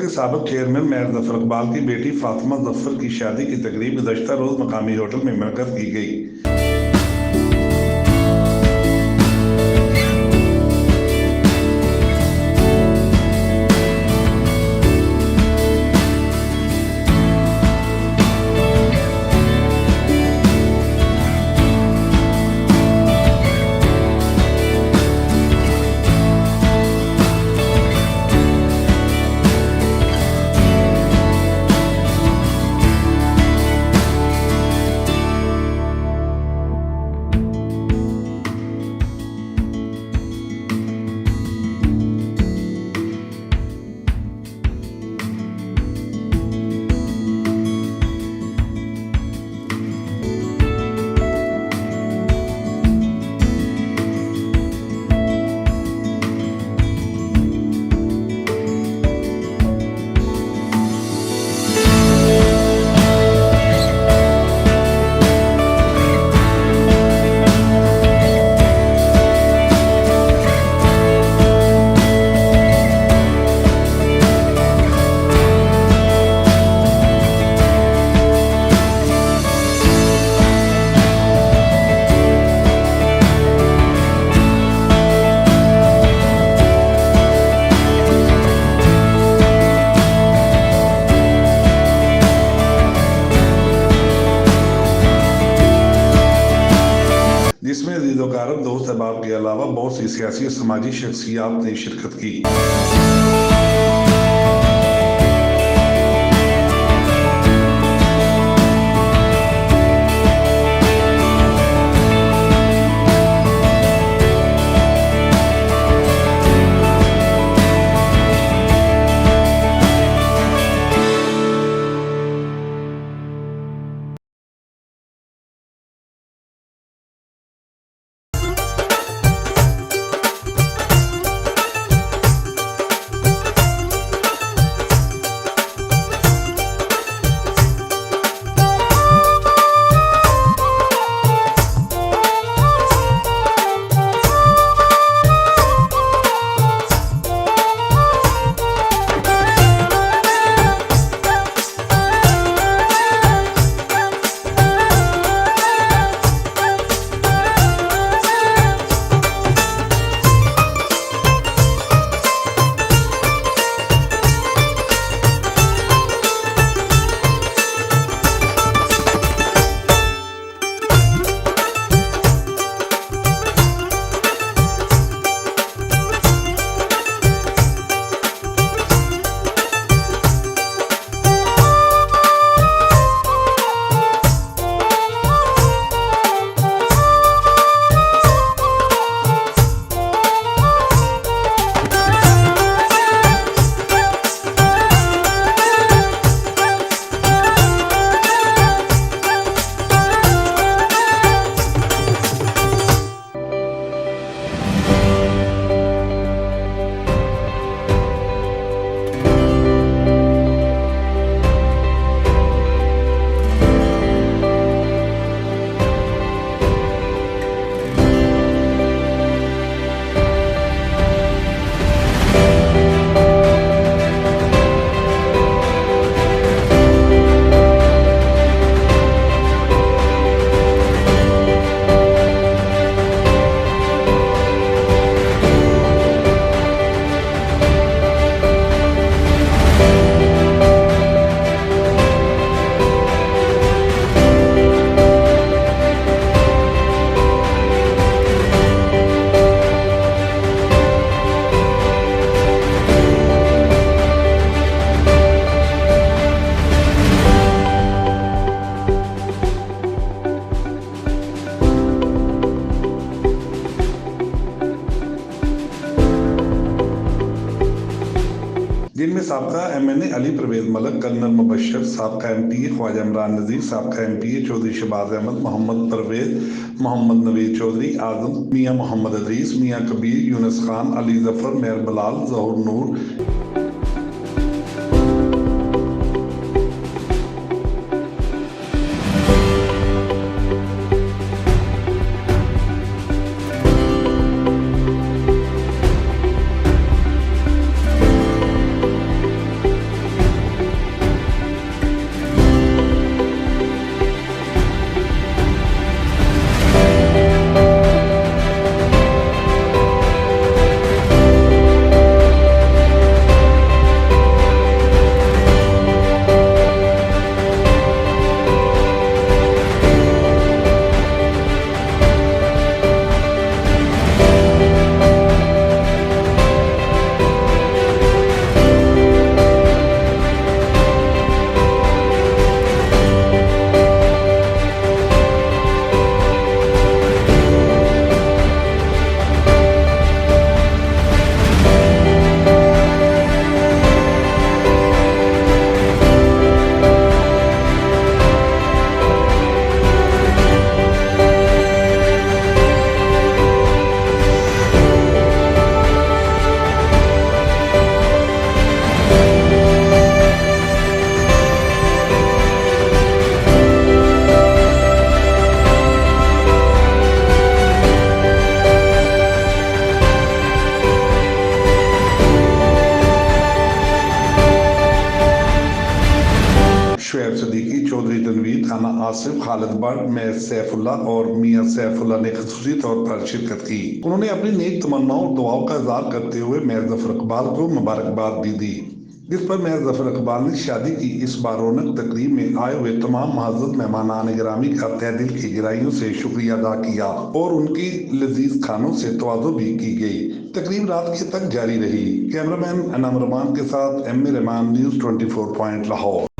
के साबिक chairman mayor Iqbal की बेटी फातिमा की शादी की तकरीब गुज़श्ता रोज मकामी होटल में मुनक़्क़द की गई। जिसमें अजीज़-ओ-कारब दोस्त अहबाब के अलावा बहुत सी सियासी और समाजी शख्सियात ने शिरकत की। साबका MNA अली परवेज मलक, कर्नल मुबशर, साबका MPA ख्वाजा इमरान नजीर, साबका MPA चौधरी शहबाज अहमद, मोहम्मद परवेज, मोहम्मद नवीद चौधरी, आजम, मियाँ मोहम्मद अदरीस, मियाँ कबीर, यूनुस खान, अली जफर, मेहर बलाल, जहूर नूर, सदीकी, चौधरी तनवीर, खाना आसिफ, खालिद बट, मेयर सैफुल्ला और मियाँ सैफुल्ला ने खसूसी तौर पर शिरकत की। उन्होंने अपनी नेक तमन्नाओं और दुआओं का इज़हार करते हुए मेयर जफर इकबाल को मुबारकबाद भी दी। जिस पर मेयर जफर इकबाल ने शादी की इस बारौनक तकरीब में आए हुए तमाम मुअज़्ज़ज़ मेहमानान गिरामी का तहे दिल की गहराइयों से शुक्रिया अदा किया और उनकी लजीज खानों से तवाज़ो भी की गई। तकरीब रात के तक जारी रही। कैमरामैन अनाम रहमान के साथ MA Rahman, News 24 point, Lahore.